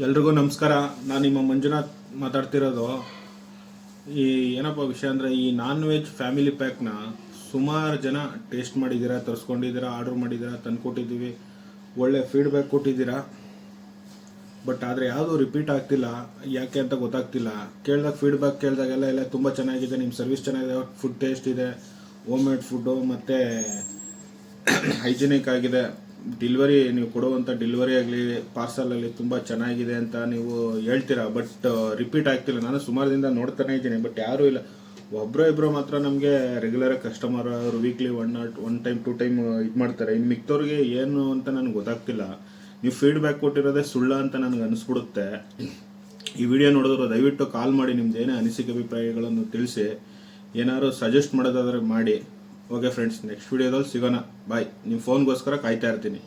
ಎಲ್ರಿಗೂ ನಮಸ್ಕಾರ. ನಾನು ನಿಮ್ಮ ಮಂಜುನಾಥ್ ಮಾತಾಡ್ತಿರೋದು. ಈ ಏನಪ್ಪ ವಿಷಯ ಅಂದರೆ, ಈ ನಾನ್ ವೆಜ್ ಫ್ಯಾಮಿಲಿ ಪ್ಯಾಕ್ನ ಸುಮಾರು ಜನ ಟೇಸ್ಟ್ ಮಾಡಿದ್ದೀರಾ, ತರಿಸ್ಕೊಂಡಿದ್ದೀರಾ, ಆರ್ಡ್ರ್ ಮಾಡಿದ್ದೀರಾ, ತಂದು ಕೊಟ್ಟಿದ್ದೀವಿ, ಒಳ್ಳೆ ಫೀಡ್ಬ್ಯಾಕ್ ಕೊಟ್ಟಿದ್ದೀರಾ. ಬಟ್ ಆದರೆ ಯಾವುದೂ ರಿಪೀಟ್ ಆಗ್ತಿಲ್ಲ. ಯಾಕೆ ಅಂತ ಗೊತ್ತಾಗ್ತಿಲ್ಲ. ಕೇಳಿದಾಗ ಫೀಡ್ಬ್ಯಾಕ್ ಕೇಳಿದಾಗೆಲ್ಲ ಎಲ್ಲ ತುಂಬ ಚೆನ್ನಾಗಿದೆ, ನಿಮ್ಮ ಸರ್ವಿಸ್ ಚೆನ್ನಾಗಿದೆ, ಫುಡ್ ಟೇಸ್ಟ್ ಇದೆ, ಹೋಮ್ ಮೇಡ್ ಫುಡ್ಡು ಮತ್ತು ಹೈಜಿನಿಕ್ ಆಗಿದೆ, ಡೆಲಿವರಿ ನೀವು ಕೊಡುವಂಥ ಡೆಲಿವರಿ ಆಗಲಿ ಪಾರ್ಸಲಲ್ಲಿ ತುಂಬ ಚೆನ್ನಾಗಿದೆ ಅಂತ ನೀವು ಹೇಳ್ತೀರಾ. ಬಟ್ ರಿಪೀಟ್ ಆಗ್ತಿಲ್ಲ. ನಾನು ಸುಮಾರು ದಿನ ನೋಡ್ತಾನೆ ಇದ್ದೀನಿ, ಬಟ್ ಯಾರೂ ಇಲ್ಲ. ಒಬ್ಬರೋ ಇಬ್ಬರು ಮಾತ್ರ ನಮಗೆ ರೆಗ್ಯುಲರಾಗಿ ಕಸ್ಟಮರ್, ಅವರು ವೀಕ್ಲಿ ಒನ್ ಟೈಮ್ 2 ಟೈಮ್ ಇದು ಮಾಡ್ತಾರೆ. ಇನ್ನು ಮಿಕ್ತವ್ರಿಗೆ ಏನು ಅಂತ ನನಗೆ ಗೊತ್ತಾಗ್ತಿಲ್ಲ. ನೀವು ಫೀಡ್ಬ್ಯಾಕ್ ಕೊಟ್ಟಿರೋದೇ ಸುಳ್ಳ ಅಂತ ನನಗೆ ಅನಿಸ್ಬಿಡುತ್ತೆ. ಈ ವಿಡಿಯೋ ನೋಡಿದ್ರು ದಯವಿಟ್ಟು ಕಾಲ್ ಮಾಡಿ ನಿಮ್ದು ಏನೇ ಅನಿಸಿಕೆ ಅಭಿಪ್ರಾಯಗಳನ್ನು ತಿಳಿಸಿ. ಏನಾದ್ರು ಸಜೆಸ್ಟ್ ಮಾಡೋದಾದ್ರೆ ಮಾಡಿ. ಓಕೆ ಫ್ರೆಂಡ್ಸ್, ನೆಕ್ಸ್ಟ್ ವಿಡಿಯೋದಲ್ಲಿ ಸಿಗೋಣ. ಬಾಯ್. ನಿಮ್ಮ ಫೋನ್ಗೋಸ್ಕರ ಕಾಯ್ತಾ ಇರ್ತೀನಿ.